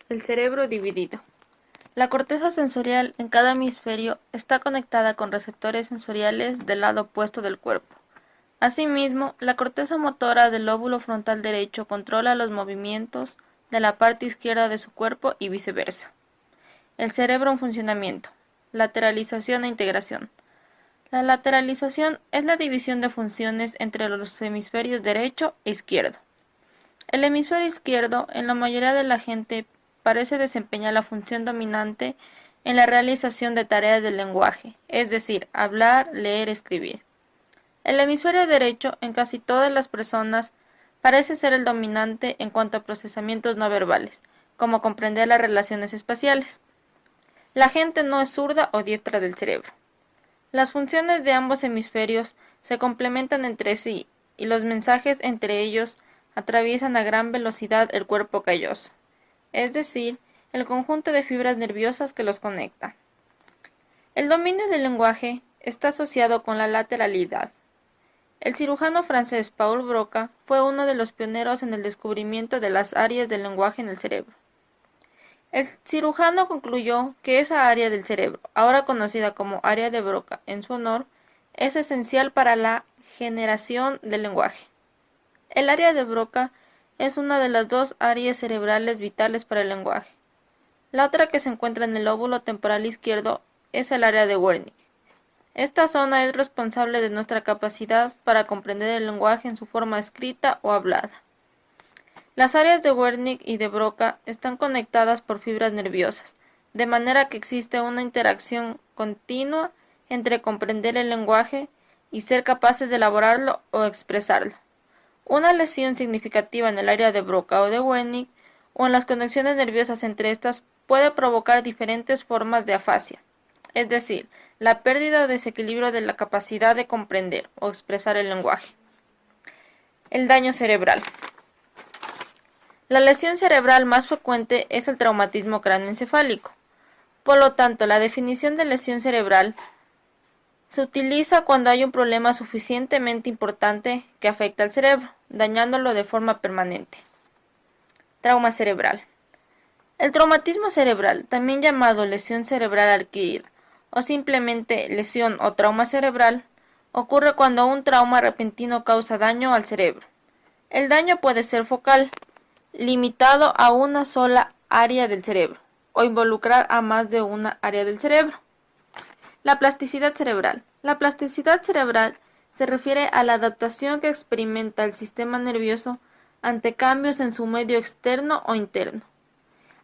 El cerebro dividido. La corteza sensorial en cada hemisferio está conectada con receptores sensoriales del lado opuesto del cuerpo. Asimismo, la corteza motora del lóbulo frontal derecho controla los movimientos de la parte izquierda de su cuerpo y viceversa. El cerebro en funcionamiento. Lateralización e integración. La lateralización es la división de funciones entre los hemisferios derecho e izquierdo. El hemisferio izquierdo, en la mayoría de la gente, parece desempeñar la función dominante en la realización de tareas del lenguaje, es decir, hablar, leer, escribir. El hemisferio derecho, en casi todas las personas, parece ser el dominante en cuanto a procesamientos no verbales, como comprender las relaciones espaciales. La gente no es zurda o diestra del cerebro. Las funciones de ambos hemisferios se complementan entre sí y los mensajes entre ellos atraviesan a gran velocidad el cuerpo calloso, es decir, el conjunto de fibras nerviosas que los conecta. El dominio del lenguaje está asociado con la lateralidad. El cirujano francés Paul Broca fue uno de los pioneros en el descubrimiento de las áreas del lenguaje en el cerebro. El cirujano concluyó que esa área del cerebro, ahora conocida como área de Broca en su honor, es esencial para la generación del lenguaje. El área de Broca es una de las dos áreas cerebrales vitales para el lenguaje. La otra, que se encuentra en el lóbulo temporal izquierdo, es el área de Wernicke. Esta zona es responsable de nuestra capacidad para comprender el lenguaje en su forma escrita o hablada. Las áreas de Wernicke y de Broca están conectadas por fibras nerviosas, de manera que existe una interacción continua entre comprender el lenguaje y ser capaces de elaborarlo o expresarlo. Una lesión significativa en el área de Broca o de Wernicke o en las conexiones nerviosas entre estas puede provocar diferentes formas de afasia, es decir, la pérdida o desequilibrio de la capacidad de comprender o expresar el lenguaje. El daño cerebral. La lesión cerebral más frecuente es el traumatismo cráneoencefálico. Por lo tanto, la definición de lesión cerebral se utiliza cuando hay un problema suficientemente importante que afecta al cerebro, dañándolo de forma permanente. Trauma cerebral. El traumatismo cerebral, también llamado lesión cerebral adquirida o simplemente lesión o trauma cerebral, ocurre cuando un trauma repentino causa daño al cerebro. El daño puede ser focal, limitado a una sola área del cerebro, o involucrar a más de una área del cerebro. La plasticidad cerebral. La plasticidad cerebral se refiere a la adaptación que experimenta el sistema nervioso ante cambios en su medio externo o interno.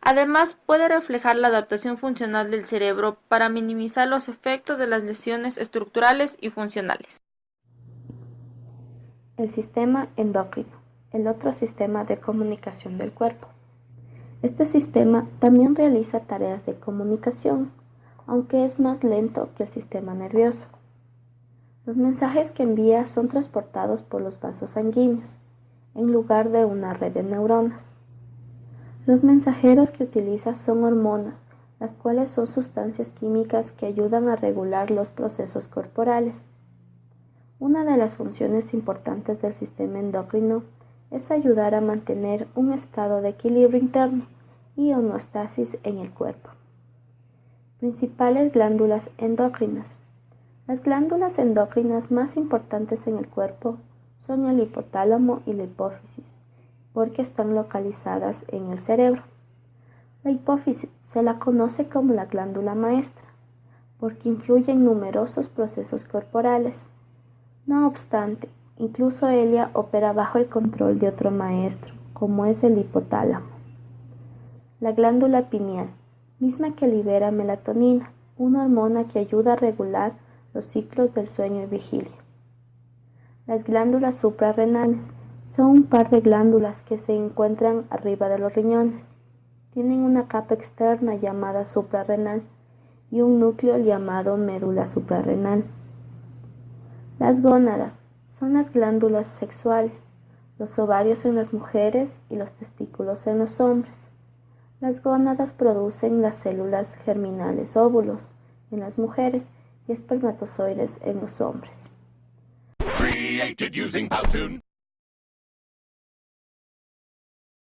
Además, puede reflejar la adaptación funcional del cerebro para minimizar los efectos de las lesiones estructurales y funcionales. El sistema endocrino, el otro sistema de comunicación del cuerpo. Este sistema también realiza tareas de comunicación, aunque es más lento que el sistema nervioso. Los mensajes que envía son transportados por los vasos sanguíneos, en lugar de una red de neuronas. Los mensajeros que utiliza son hormonas, las cuales son sustancias químicas que ayudan a regular los procesos corporales. Una de las funciones importantes del sistema endocrino es ayudar a mantener un estado de equilibrio interno y homeostasis en el cuerpo. Principales glándulas endocrinas. Las glándulas endocrinas más importantes en el cuerpo son el hipotálamo y la hipófisis, porque están localizadas en el cerebro. La hipófisis se la conoce como la glándula maestra, porque influye en numerosos procesos corporales. No obstante, incluso ella opera bajo el control de otro maestro, como es el hipotálamo. La glándula pineal, misma que libera melatonina, una hormona que ayuda a regular los ciclos del sueño y vigilia. Las glándulas suprarrenales son un par de glándulas que se encuentran arriba de los riñones. Tienen una capa externa llamada suprarrenal y un núcleo llamado médula suprarrenal. Las gónadas son las glándulas sexuales, los ovarios en las mujeres y los testículos en los hombres. Las gónadas producen las células germinales óvulos en las mujeres y espermatozoides en los hombres. Created using Powtoon.